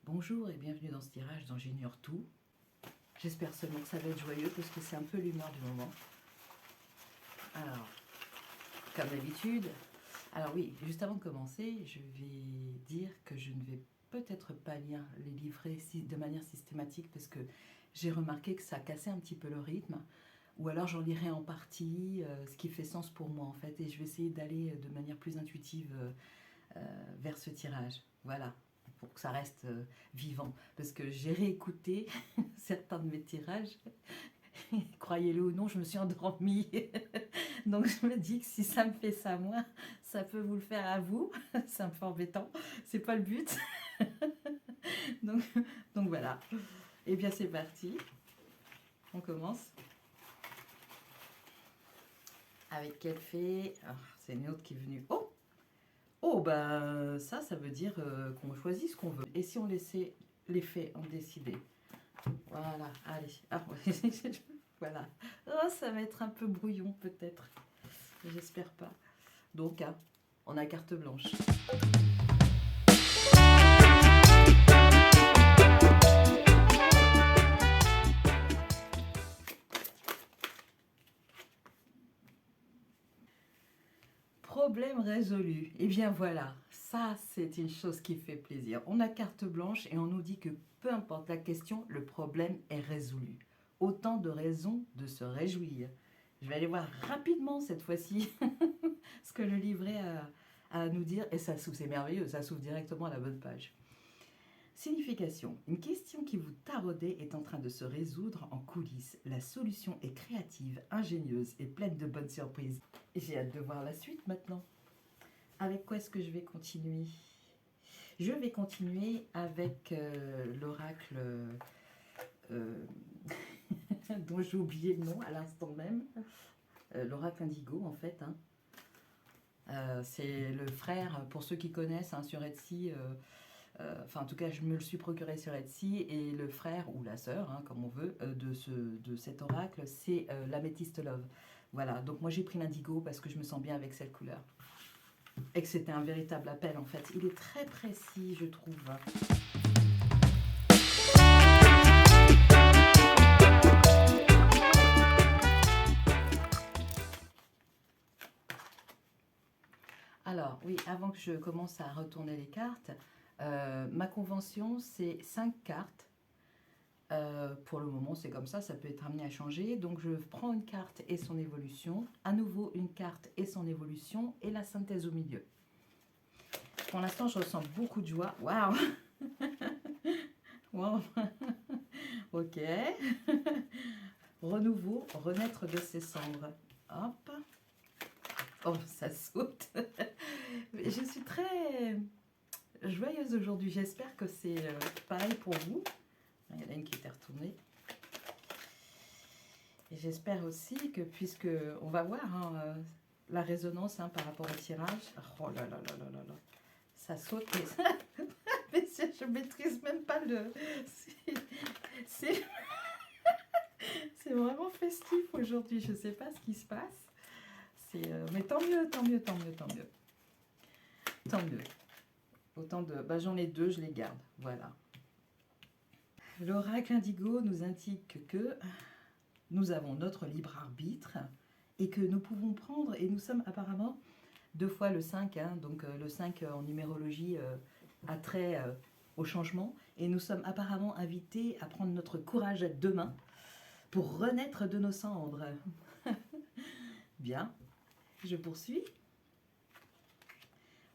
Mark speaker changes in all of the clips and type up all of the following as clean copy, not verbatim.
Speaker 1: Bonjour et bienvenue dans ce tirage dont j'ignore tout. J'espère seulement que ça va être joyeux parce que c'est un peu l'humeur du moment. Alors, comme d'habitude, alors oui, juste avant de commencer, je vais dire que je ne vais peut-être pas lire les livrets de manière systématique parce que j'ai remarqué que ça cassait un petit peu le rythme. Ou alors j'en lirai en partie, ce qui fait sens pour moi en fait. Et je vais essayer d'aller de manière plus intuitive vers ce tirage. Voilà, pour que ça reste vivant. Parce que j'ai réécouté certains de mes tirages. Croyez-le ou non, je me suis endormie. Donc je me dis que si ça me fait ça moi, ça peut vous le faire à vous. C'est un peu embêtant. C'est pas le but. donc, donc voilà. Et bien c'est parti. On commence. Avec quelle fée? C'est une autre qui est venue. Oh! Oh, bah ça veut dire qu'on choisit ce qu'on veut. Et si on laissait les fées en décider? Voilà, allez. Ah, voilà. Oh, ça va être un peu brouillon peut-être. J'espère pas. Donc, on a carte blanche. Problème résolu. Et bien voilà, ça c'est une chose qui fait plaisir. On a carte blanche et on nous dit que peu importe la question, le problème est résolu. Autant de raisons de se réjouir. Je vais aller voir rapidement cette fois-ci ce que le livret a à nous dire. Et ça s'ouvre, c'est merveilleux, ça s'ouvre directement à la bonne page. Signification. Une question qui vous taraudait est en train de se résoudre en coulisses. La solution est créative, ingénieuse et pleine de bonnes surprises. J'ai hâte de voir la suite maintenant. Avec quoi est-ce que je vais continuer? Je vais continuer avec l'oracle dont j'ai oublié le nom à l'instant même. L'oracle indigo en fait. C'est le frère, pour ceux qui connaissent sur Etsy. Enfin, en tout cas, je me le suis procuré sur Etsy. Et le frère, ou la sœur, comme on veut, de cet oracle, c'est l'améthyste love. Voilà, donc moi j'ai pris l'indigo parce que je me sens bien avec cette couleur. Et que c'était un véritable appel en fait. Il est très précis, je trouve. Alors, oui, avant que je commence à retourner les cartes, ma convention, c'est 5 cartes. Pour le moment, c'est comme ça peut être amené à changer. Donc, je prends une carte et son évolution, à nouveau une carte et son évolution, et la synthèse au milieu. Pour l'instant, je ressens beaucoup de joie. Waouh! Wow. Ok. Renouveau, renaître de ses cendres. Hop. Oh, ça saute. Je suis très joyeuse aujourd'hui. J'espère que c'est pareil pour vous. Il y en a une qui était retournée. Et j'espère aussi que, puisque on va voir la résonance par rapport au tirage. Oh là là là là là là. Ça saute. Mais je maîtrise même pas le... C'est vraiment festif aujourd'hui. Je sais pas ce qui se passe. Mais tant mieux, tant mieux, tant mieux, tant mieux. Tant mieux. Autant de... j'en ai deux, je les garde. Voilà. L'oracle indigo nous indique que nous avons notre libre arbitre et que nous pouvons prendre, et nous sommes apparemment 2 fois le 5, donc le 5 en numérologie a trait au changement, et nous sommes apparemment invités à prendre notre courage à 2 mains pour renaître de nos cendres. Bien, je poursuis.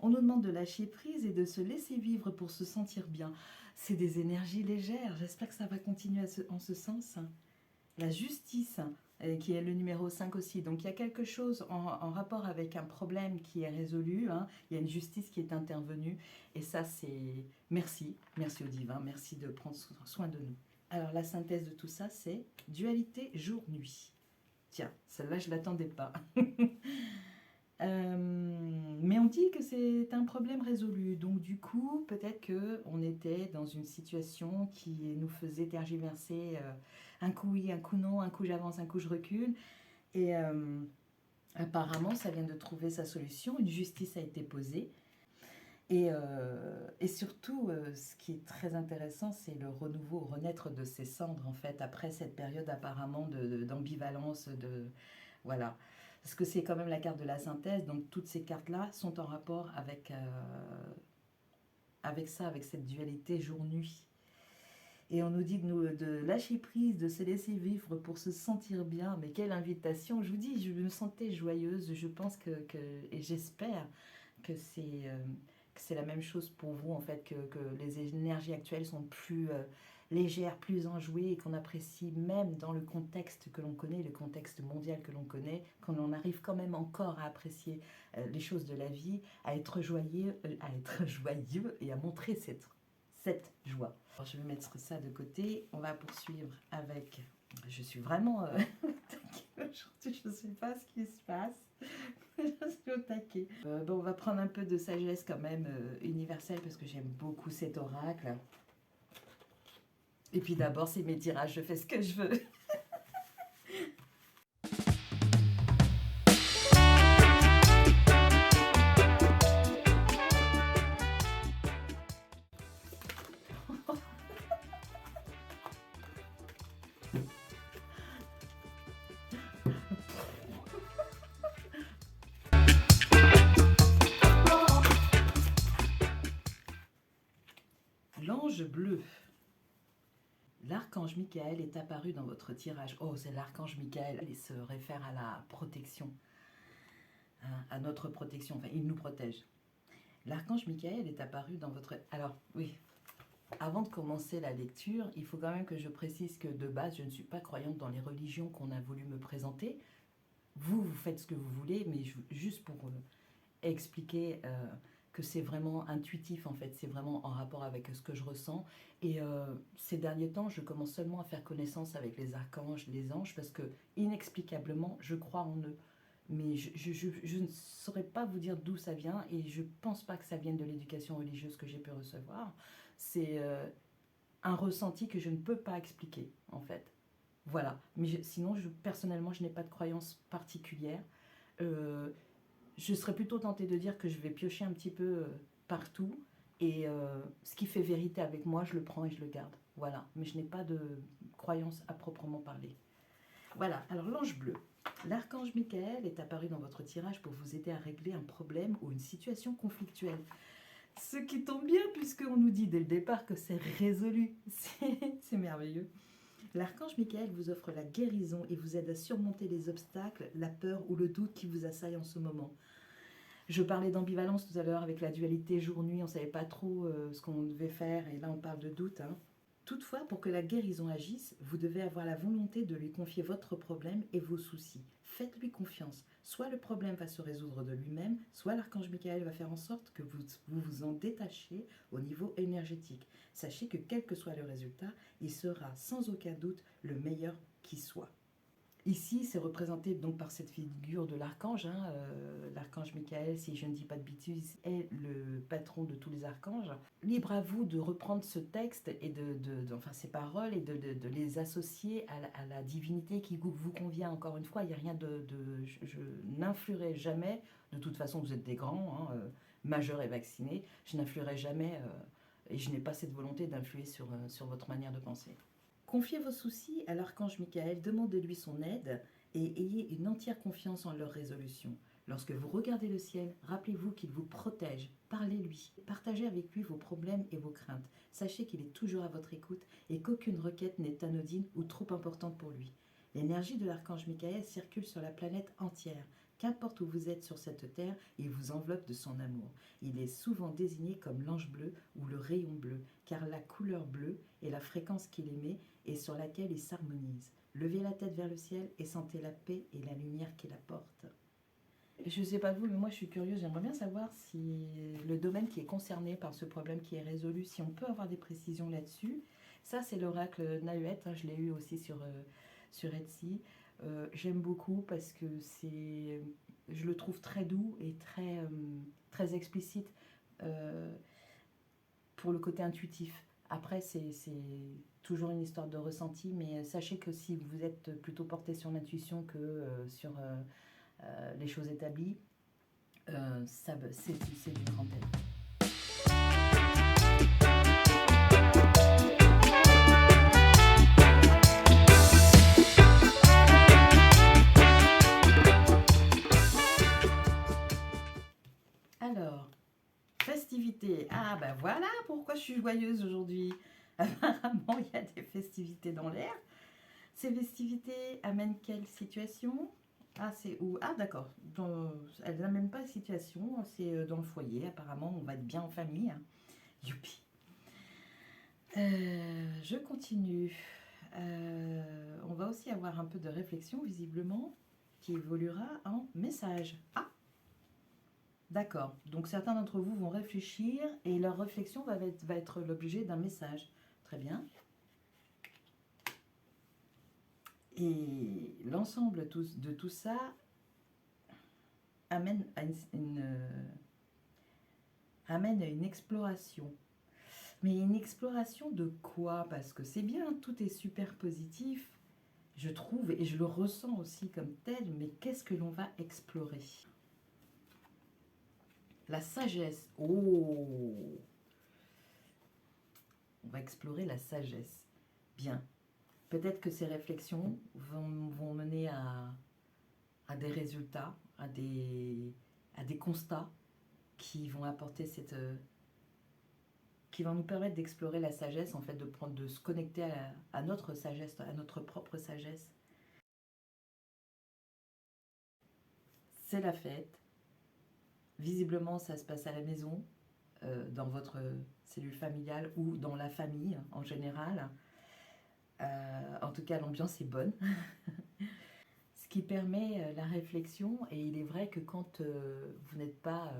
Speaker 1: On nous demande de lâcher prise et de se laisser vivre pour se sentir bien. C'est des énergies légères, j'espère que ça va continuer en ce sens. La justice, qui est le numéro 5 aussi. Donc il y a quelque chose en rapport avec un problème qui est résolu. Il y a une justice qui est intervenue. Et ça, c'est merci. Merci au divin. Merci de prendre soin de nous. Alors la synthèse de tout ça, c'est dualité jour-nuit. Tiens, celle-là, je ne l'attendais pas. Mais on dit que c'est un problème résolu. Donc du coup, peut-être qu'on était dans une situation qui nous faisait tergiverser un coup oui, un coup non, un coup j'avance, un coup je recule. Et apparemment, ça vient de trouver sa solution. Une justice a été posée. Et surtout, ce qui est très intéressant, c'est le renouveau, renaître de ses cendres, en fait, après cette période apparemment d'ambivalence, voilà. Parce que c'est quand même la carte de la synthèse, donc toutes ces cartes-là sont en rapport avec ça, avec cette dualité jour-nuit. Et on nous dit de lâcher prise, de se laisser vivre pour se sentir bien. Mais quelle invitation! Je vous dis, je me sentais joyeuse. Je pense et j'espère que c'est la même chose pour vous, en fait, que les énergies actuelles sont plus légères, plus enjouées, et qu'on apprécie même dans le contexte que l'on connaît, le contexte mondial que l'on connaît, qu'on en arrive quand même encore à apprécier les choses de la vie, à être joyeux et à montrer cette joie. Alors, je vais mettre ça de côté. On va poursuivre avec... Je suis vraiment aujourd'hui, je ne sais pas ce qui se passe. Je suis au taquet. Bon, on va prendre un peu de sagesse quand même universelle parce que j'aime beaucoup cet oracle. Et puis d'abord, c'est mes tirages, je fais ce que je veux. L'ange bleu. L'archange Michael est apparu dans votre tirage. Oh, c'est l'archange Michael. Il se réfère à la protection, hein, à notre protection. Enfin, il nous protège. L'archange Michael est apparu dans votre... Alors, oui, avant de commencer la lecture, il faut quand même que je précise que de base, je ne suis pas croyante dans les religions qu'on a voulu me présenter. Vous faites ce que vous voulez, mais juste pour expliquer que c'est vraiment intuitif, en fait. C'est vraiment en rapport avec ce que je ressens. Et ces derniers temps, je commence seulement à faire connaissance avec les archanges, les anges, parce que, inexplicablement, je crois en eux. Mais je ne saurais pas vous dire d'où ça vient, et je pense pas que ça vienne de l'éducation religieuse que j'ai pu recevoir. C'est un ressenti que je ne peux pas expliquer, en fait. Voilà. Mais sinon, personnellement, je n'ai pas de croyance particulière. Je serais plutôt tentée de dire que je vais piocher un petit peu partout, et ce qui fait vérité avec moi, je le prends et je le garde. Voilà. Mais je n'ai pas de croyance à proprement parler. Voilà. Alors, l'ange bleu. L'archange Michael est apparu dans votre tirage pour vous aider à régler un problème ou une situation conflictuelle. Ce qui tombe bien, puisqu'on nous dit dès le départ que c'est résolu. C'est merveilleux. L'archange Michael vous offre la guérison et vous aide à surmonter les obstacles, la peur ou le doute qui vous assaille en ce moment. Je parlais d'ambivalence tout à l'heure avec la dualité jour-nuit, on ne savait pas trop ce qu'on devait faire, et là on parle de doute. Toutefois, pour que la guérison agisse, vous devez avoir la volonté de lui confier votre problème et vos soucis. Faites-lui confiance. Soit le problème va se résoudre de lui-même, soit l'archange Michael va faire en sorte que vous vous en détachiez au niveau énergétique. Sachez que quel que soit le résultat, il sera sans aucun doute le meilleur qui soit. Ici, c'est représenté donc par cette figure de l'archange. L'archange Michael, si je ne dis pas de bêtises, est le patron de tous les archanges. Libre à vous de reprendre ce texte et enfin ces paroles, et de les associer à la divinité qui vous convient. Encore une fois, il n'y a rien je n'influerai jamais. De toute façon, vous êtes des grands, majeurs et vaccinés. Je n'influerai jamais et je n'ai pas cette volonté d'influer sur votre manière de penser. Confiez vos soucis à l'archange Michael, demandez-lui son aide et ayez une entière confiance en leur résolution. Lorsque vous regardez le ciel, rappelez-vous qu'il vous protège, parlez-lui, partagez avec lui vos problèmes et vos craintes. Sachez qu'il est toujours à votre écoute et qu'aucune requête n'est anodine ou trop importante pour lui. L'énergie de l'archange Michael circule sur la planète entière. Qu'importe où vous êtes sur cette terre, il vous enveloppe de son amour. Il est souvent désigné comme l'ange bleu ou le rayon bleu, car la couleur bleue est la fréquence qu'il émet et sur laquelle il s'harmonise. Levez la tête vers le ciel et sentez la paix et la lumière qu'il apporte. Je ne sais pas vous, mais moi je suis curieuse, j'aimerais bien savoir si le domaine qui est concerné par ce problème qui est résolu, si on peut avoir des précisions là-dessus. Ça, c'est l'oracle Nahuette, je l'ai eu aussi sur Etsy. J'aime beaucoup parce que je le trouve très doux et très explicite pour le côté intuitif. Après, c'est toujours une histoire de ressenti, mais sachez que si vous êtes plutôt porté sur l'intuition que sur les choses établies, c'est du grand aide. Alors, festivités. Ah ben voilà pourquoi je suis joyeuse aujourd'hui. Apparemment, il y a des festivités dans l'air. Ces festivités amènent quelle situation? Ah, c'est où? Ah, d'accord. Elles n'amènent pas de situation, c'est dans le foyer. Apparemment, on va être bien en famille. Youpi. Je continue. On va aussi avoir un peu de réflexion, visiblement, qui évoluera en message. Ah! D'accord. Donc, certains d'entre vous vont réfléchir et leur réflexion va être l'objet d'un message. Très bien. Et l'ensemble de tout ça amène à une exploration. Mais une exploration de quoi? Parce que c'est bien, tout est super positif, je trouve, et je le ressens aussi comme tel, mais qu'est-ce que l'on va explorer? La sagesse. Oh! On va explorer la sagesse. Bien. Peut-être que ces réflexions vont mener à des résultats, à des constats qui vont apporter qui vont nous permettre d'explorer la sagesse, en fait, de se connecter à notre sagesse, à notre propre sagesse. C'est la fête. Visiblement, ça se passe à la maison, dans votre cellule familiale ou dans la famille en général. En tout cas, l'ambiance est bonne. Ce qui permet la réflexion, et il est vrai que quand vous n'êtes pas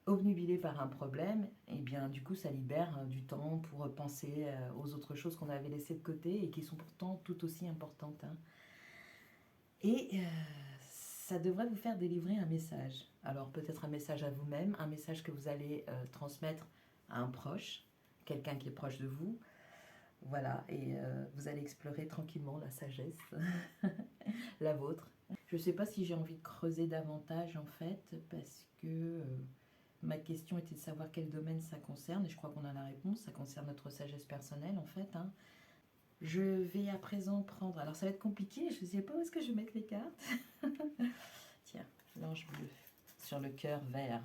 Speaker 1: obnubilé par un problème, et bien du coup ça libère du temps pour penser aux autres choses qu'on avait laissées de côté et qui sont pourtant tout aussi importantes. Et ça devrait vous faire délivrer un message. Alors peut-être un message à vous-même, un message que vous allez transmettre à un proche, quelqu'un qui est proche de vous. Voilà, et vous allez explorer tranquillement la sagesse, la vôtre. Je ne sais pas si j'ai envie de creuser davantage en fait, parce que ma question était de savoir quel domaine ça concerne, et je crois qu'on a la réponse, ça concerne notre sagesse personnelle en fait. Je vais à présent prendre, alors ça va être compliqué, je ne sais pas où est-ce que je vais mettre les cartes. Tiens, l'ange bleu, sur le cœur vert.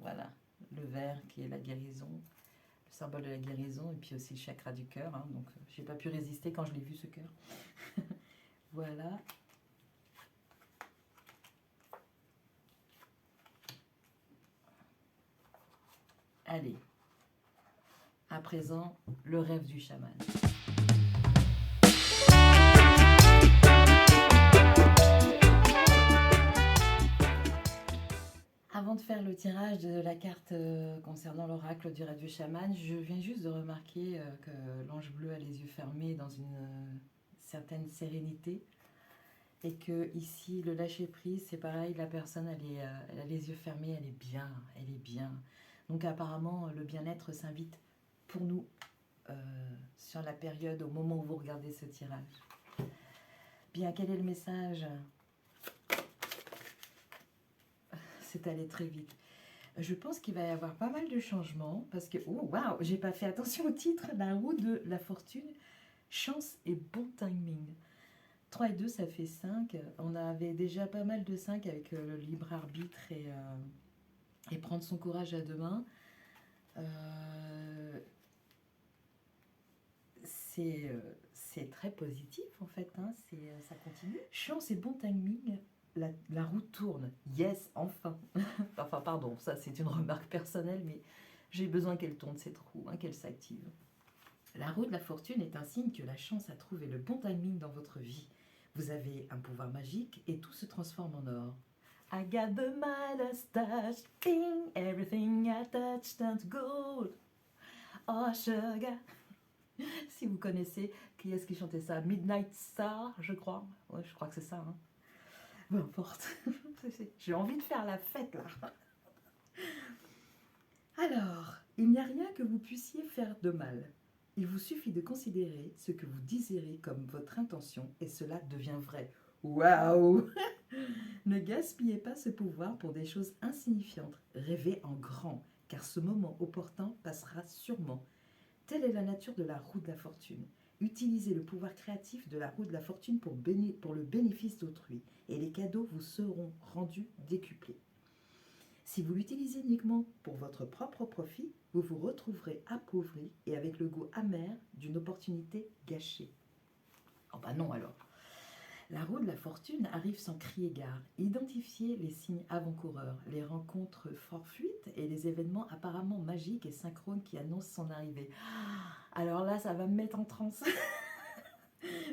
Speaker 1: Voilà, le vert qui est la guérison, le symbole de la guérison, et puis aussi le chakra du cœur. Donc j'ai pas pu résister quand je l'ai vu ce cœur. Voilà. Allez, à présent, le rêve du chaman. Avant de faire le tirage de la carte concernant l'oracle du rêve du chaman, je viens juste de remarquer que l'ange bleu a les yeux fermés dans une certaine sérénité. Et que ici, le lâcher prise, c'est pareil, la personne, elle a les yeux fermés, elle est bien, elle est bien. Donc apparemment, le bien-être s'invite pour nous sur la période, au moment où vous regardez ce tirage. Bien, quel est le message? C'est allé très vite. Je pense qu'il va y avoir pas mal de changements, parce que, oh waouh, j'ai pas fait attention au titre, la roue de la fortune, chance et bon timing. 3 et 2, ça fait 5. On avait déjà pas mal de 5 avec le libre arbitre et prendre son courage à deux mains. C'est très positif en fait, ça continue. Chance et bon timing, la roue tourne. Yes, enfin. Enfin pardon, ça c'est une remarque personnelle, mais j'ai besoin qu'elle tourne cette roue, qu'elle s'active. La roue de la fortune est un signe que la chance a trouvé le bon timing dans votre vie. Vous avez un pouvoir magique et tout se transforme en or. I got the Midas touch, ding, everything I touch turns gold. Oh sugar. Si vous connaissez, qui est-ce qui chantait ça? Midnight Star, je crois. Ouais, je crois que c'est ça. Peu importe. J'ai envie de faire la fête là. Alors, il n'y a rien que vous puissiez faire de mal. Il vous suffit de considérer ce que vous désirez comme votre intention et cela devient vrai. Waouh! Ne gaspillez pas ce pouvoir pour des choses insignifiantes. Rêvez en grand, car ce moment opportun passera sûrement. Telle est la nature de la roue de la fortune. Utilisez le pouvoir créatif de la roue de la fortune pour le bénéfice d'autrui, et les cadeaux vous seront rendus décuplés. Si vous l'utilisez uniquement pour votre propre profit, vous vous retrouverez appauvri et avec le goût amer d'une opportunité gâchée. Oh bah non alors. La roue de la fortune arrive sans crier gare. Identifiez les signes avant-coureurs, les rencontres fortuites et les événements apparemment magiques et synchrones qui annoncent son arrivée. Alors là, ça va me mettre en transe.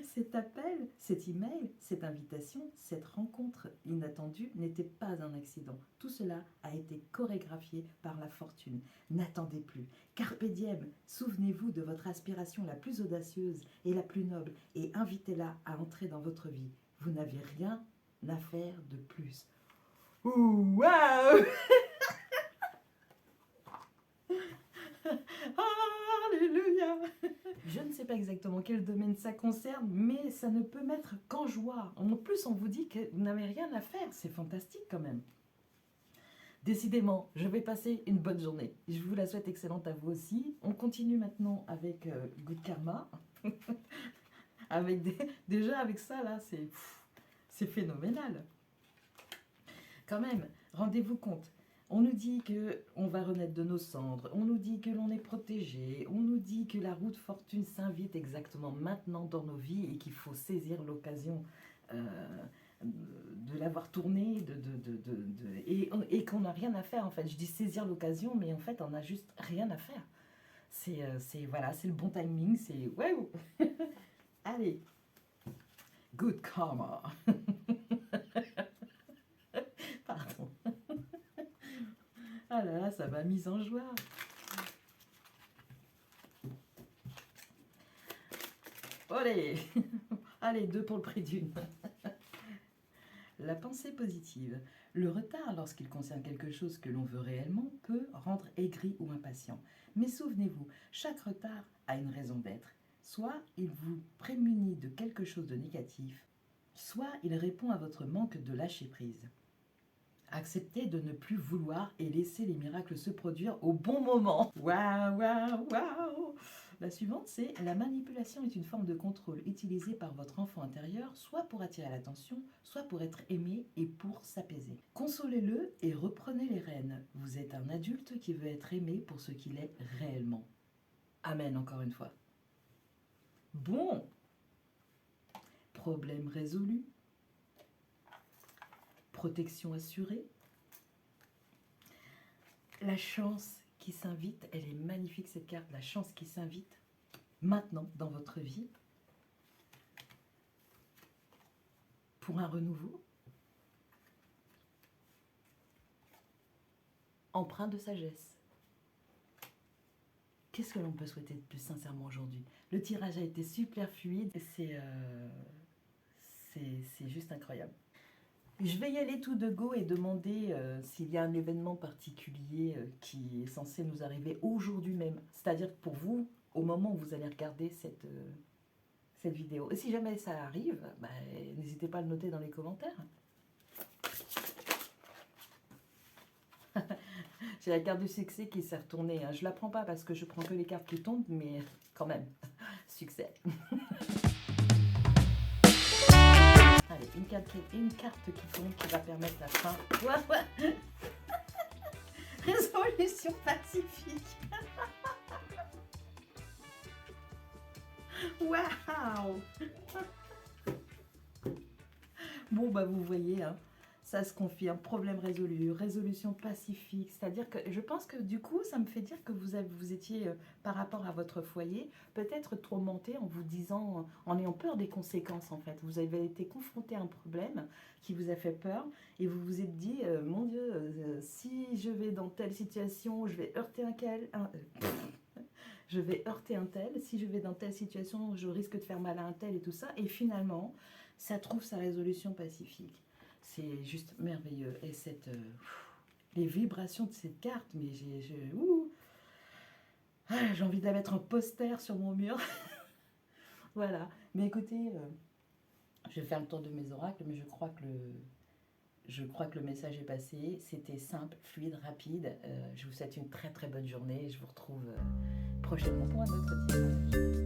Speaker 1: Cet appel, cet email, cette invitation, cette rencontre inattendue n'était pas un accident. Tout cela a été chorégraphié par la fortune. N'attendez plus. Carpe diem, souvenez-vous de votre aspiration la plus audacieuse et la plus noble et invitez-la à entrer dans votre vie. Vous n'avez rien à faire de plus. Ouh, waouh! Alléluia! Je ne sais pas exactement quel domaine ça concerne, mais ça ne peut mettre qu'en joie. En plus, on vous dit que vous n'avez rien à faire. C'est fantastique quand même. Décidément, je vais passer une bonne journée. Je vous la souhaite excellente à vous aussi. On continue maintenant avec Good Karma. Déjà avec ça, là, c'est phénoménal. Quand même, rendez-vous compte. On nous dit qu'on va renaître de nos cendres, on nous dit que l'on est protégé, on nous dit que la roue de fortune s'invite exactement maintenant dans nos vies et qu'il faut saisir l'occasion de l'avoir tournée et qu'on n'a rien à faire en fait. Je dis saisir l'occasion, mais en fait on n'a juste rien à faire. Voilà, c'est le bon timing, c'est waouh. Allez, good karma. Pardon. Ah là là, ça m'a mise en joie. Allez, allez, 2 pour le prix d'une. La pensée positive. Le retard, lorsqu'il concerne quelque chose que l'on veut réellement, peut rendre aigri ou impatient. Mais souvenez-vous, chaque retard a une raison d'être. Soit il vous prémunit de quelque chose de négatif, soit il répond à votre manque de lâcher prise. Acceptez de ne plus vouloir et laissez les miracles se produire au bon moment. Waouh, waouh, waouh! La suivante, c'est la manipulation est une forme de contrôle utilisée par votre enfant intérieur, soit pour attirer l'attention, soit pour être aimé et pour s'apaiser. Consolez-le et reprenez les rênes. Vous êtes un adulte qui veut être aimé pour ce qu'il est réellement. Amen, encore une fois. Bon. Problème résolu. Protection assurée. La chance qui s'invite, elle est magnifique cette carte, la chance qui s'invite maintenant dans votre vie pour un renouveau. Empreint de sagesse. Qu'est-ce que l'on peut souhaiter de plus sincèrement aujourd'hui? Le tirage a été super fluide, c'est juste incroyable. Je vais y aller tout de go et demander s'il y a un événement particulier qui est censé nous arriver aujourd'hui même. C'est-à-dire pour vous, au moment où vous allez regarder cette vidéo. Et si jamais ça arrive, bah, n'hésitez pas à le noter dans les commentaires. J'ai la carte du succès qui s'est retournée. Je ne la prends pas parce que je prends que les cartes qui tombent, mais quand même, succès. Allez, une carte qui tombe qui va permettre la fin. Résolution pacifique. Waouh. Bon, bah vous voyez, hein, ça se confirme, problème résolu, résolution pacifique. C'est-à-dire que je pense que du coup, ça me fait dire que vous étiez, par rapport à votre foyer, peut-être tourmenté en vous disant, en ayant peur des conséquences en fait. Vous avez été confronté à un problème qui vous a fait peur et vous vous êtes dit, mon Dieu, si je vais dans telle situation, je vais heurter je vais heurter un tel, si je vais dans telle situation, je risque de faire mal à un tel et tout ça. Et finalement, ça trouve sa résolution pacifique. c'est juste merveilleux. Et les vibrations de cette carte, mais j'ai envie de la mettre en poster sur mon mur. Voilà. Mais écoutez, je vais faire le tour de mes oracles, mais je crois que le message est passé. C'était simple, fluide, rapide. Je vous souhaite une très très bonne journée et je vous retrouve prochainement pour un autre tirage.